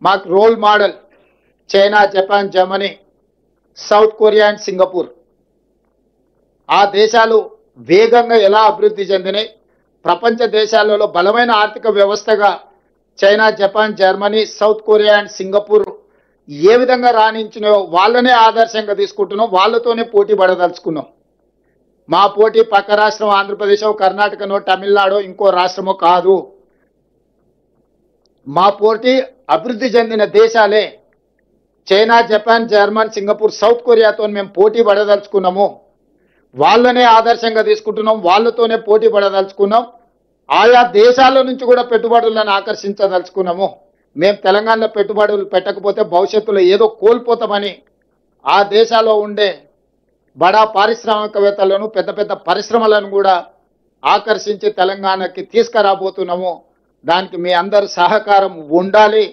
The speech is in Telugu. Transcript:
మాకు role model China, Japan, Germany, South Korea and Singapore. ఆ దేశాలు వేగంగా ఎలా అభివృద్ధి చెందినాయి, ప్రపంచ దేశాలలో బలమైన ఆర్థిక వ్యవస్థగా China, Japan, Germany, South Korea and Singapore ఏ విధంగా రాణించినాయో వాళ్ళనే ఆదర్శంగా తీసుకుంటున్నాం, వాళ్ళతోనే పోటీ పడదలుచుకున్నాం. మా పోటీ పక్క రాష్ట్రం ఆంధ్రప్రదేశ్, కర్ణాటకనో, తమిళనాడో, ఇంకో రాష్ట్రమో కాదు. మా పోటీ అభివృద్ధి చెందిన దేశాలే. China, Japan, German, Singapore, South కొరియాతో మేము పోటీ పడదలుచుకున్నాము. వాళ్ళనే ఆదర్శంగా తీసుకుంటున్నాం, వాళ్ళతోనే పోటీ పడదలుచుకున్నాం. ఆయా దేశాల నుంచి కూడా పెట్టుబడులను ఆకర్షించదలుచుకున్నాము. మేము తెలంగాణలో పెట్టుబడులు పెట్టకపోతే భవిష్యత్తులో ఏదో కోల్పోతామని ఆ దేశాల్లో ఉండే బడా పారిశ్రామికవేత్తలను, పెద్ద పెద్ద పరిశ్రమలను కూడా ఆకర్షించి తెలంగాణకి తీసుకురాబోతున్నాము. దానికి మీ అందరి సహకారం ఉండాలి.